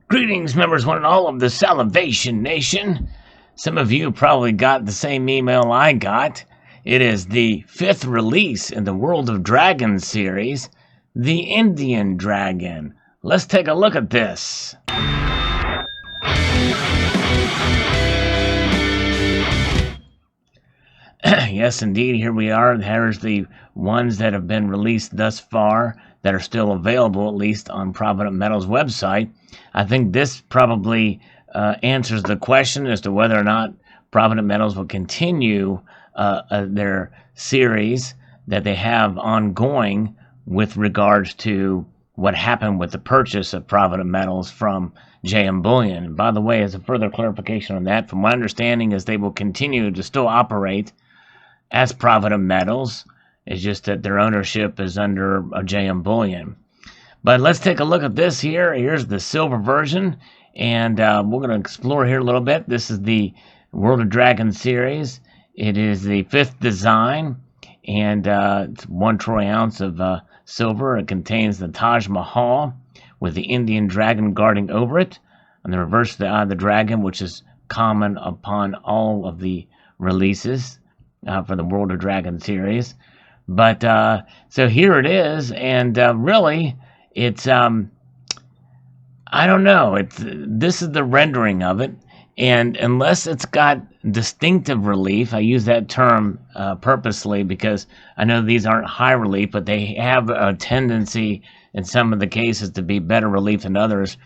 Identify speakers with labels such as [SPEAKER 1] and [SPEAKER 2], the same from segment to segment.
[SPEAKER 1] Greetings, members, one and all of the Salivation Nation. Some of you probably got the same email I got. It is the 5th release in the World of Dragons series, the Indian Dragon. Let's take a look at this. Yes, indeed, here we are. Here's the ones that have been released thus far that are still available, at least on Provident Metal's website. I think this probably answers the question as to whether or not Provident Metals will continue their series that they have ongoing with regards to what happened with the purchase of Provident Metals from JM Bullion. And by the way, as a further clarification on that, from my understanding is they will continue to still operate as Provident Metals. It's just that their ownership is under a JM Bullion. But let's take a look at this here. Here's the silver version, and we're going to explore here a little bit. This is the World of Dragons series. It is the 5th design, and it's 1 troy ounce of silver. It contains the Taj Mahal with the Indian dragon guarding over it, and the reverse of the Eye of the Dragon, which is common upon all of the releases for the World of Dragons series. But so here it is, and really, it's I don't know. This is the rendering of it, and unless it's got distinctive relief, I use that term purposely because I know these aren't high relief, but they have a tendency in some of the cases to be better relief than others.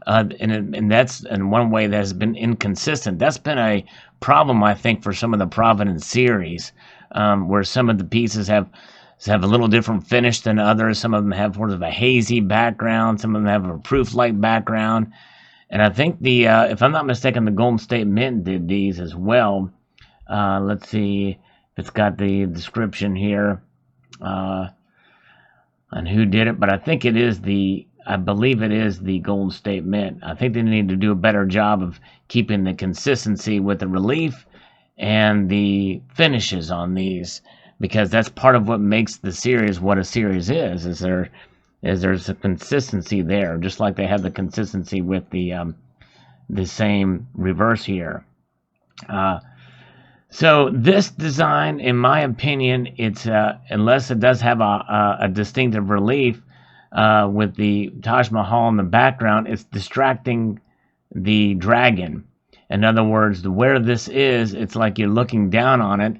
[SPEAKER 1] And that's in one way that has been inconsistent. That's been a problem, I think, for some of the Providence series, where some of the pieces have a little different finish than others. Some of them have sort of a hazy background. Some of them have a proof-like background. And I think if I'm not mistaken, the Golden State Mint did these as well. Let's see if it's got the description here on who did it, but I think I believe it is the Golden State Mint. I think they need to do a better job of keeping the consistency with the relief and the finishes on these, because that's part of what makes the series what a series is there's a consistency there, just like they have the consistency with the same reverse here. So this design, in my opinion, it's unless it does have a distinctive relief with the Taj Mahal in the background, it's distracting the dragon. In other words, where this is, it's like you're looking down on it,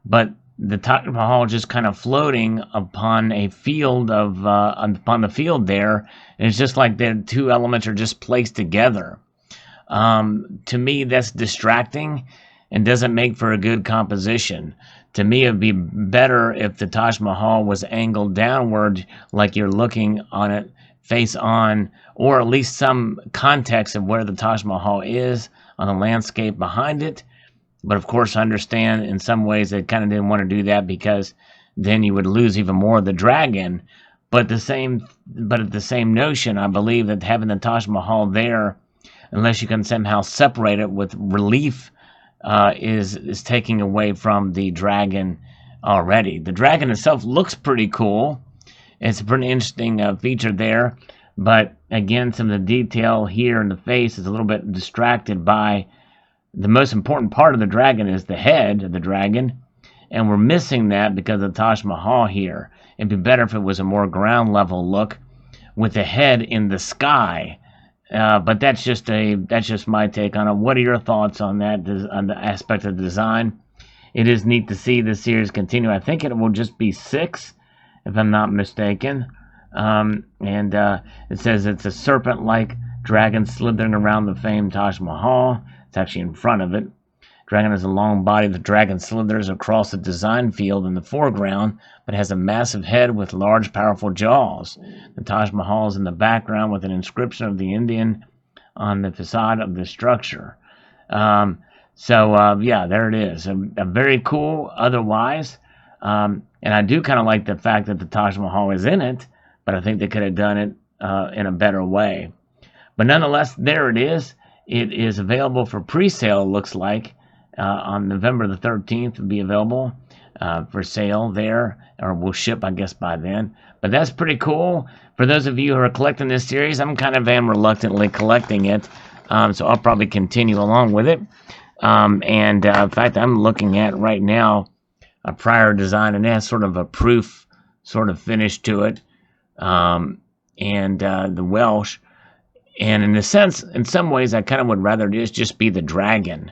[SPEAKER 1] but the Taj Mahal just kind of floating upon a field upon the field there, and it's just like the two elements are just placed together. To me, that's distracting and doesn't make for a good composition. To me, it would be better if the Taj Mahal was angled downward, like you're looking on it face on, or at least some context of where the Taj Mahal is on the landscape behind it. But of course, I understand in some ways they kind of didn't want to do that because then you would lose even more of the dragon. But at the same notion, I believe that having the Taj Mahal there, unless you can somehow separate it with relief, is taking away from the dragon already. The dragon itself looks pretty cool. It's a pretty interesting feature there. But again, some of the detail here in the face is a little bit distracted by the most important part of the dragon is the head of the dragon, and we're missing that because of the Taj Mahal here. It'd be better if it was a more ground level look with the head in the sky. But that's just my take on it. What are your thoughts on that, on the aspect of the design? It is neat to see this series continue. I think it will just be 6, if I'm not mistaken. It says it's a serpent-like dragon slithering around the famed Taj Mahal. It's actually in front of it. Dragon has a long body. The dragon slithers across the design field in the foreground, but has a massive head with large, powerful jaws. The Taj Mahal is in the background with an inscription of the Indian on the facade of the structure. Yeah, there it is. A very cool otherwise. And I do kind of like the fact that the Taj Mahal is in it, but I think they could have done it in a better way. But nonetheless, there it is. It is available for pre-sale, it looks like. On November the 13th, will be available. for sale there, or will ship, I guess, by then. But that's pretty cool. For those of you who are collecting this series, I'm kind of reluctantly collecting it, so I'll probably continue along with it. In fact, I'm looking at right now a prior design, and it has sort of a proof sort of finish to it, the Welsh. And in a sense, in some ways, I kind of would rather just be the dragon,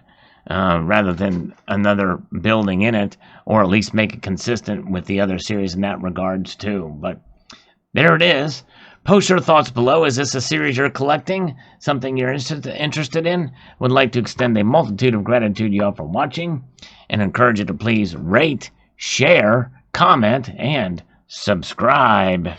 [SPEAKER 1] rather than another building in it, or at least make it consistent with the other series in that regards too. But there it is. Post your thoughts below. Is this a series you're collecting? Something you're interested in? Would like to extend a multitude of gratitude to y'all for watching, and encourage you to please rate, share, comment, and subscribe.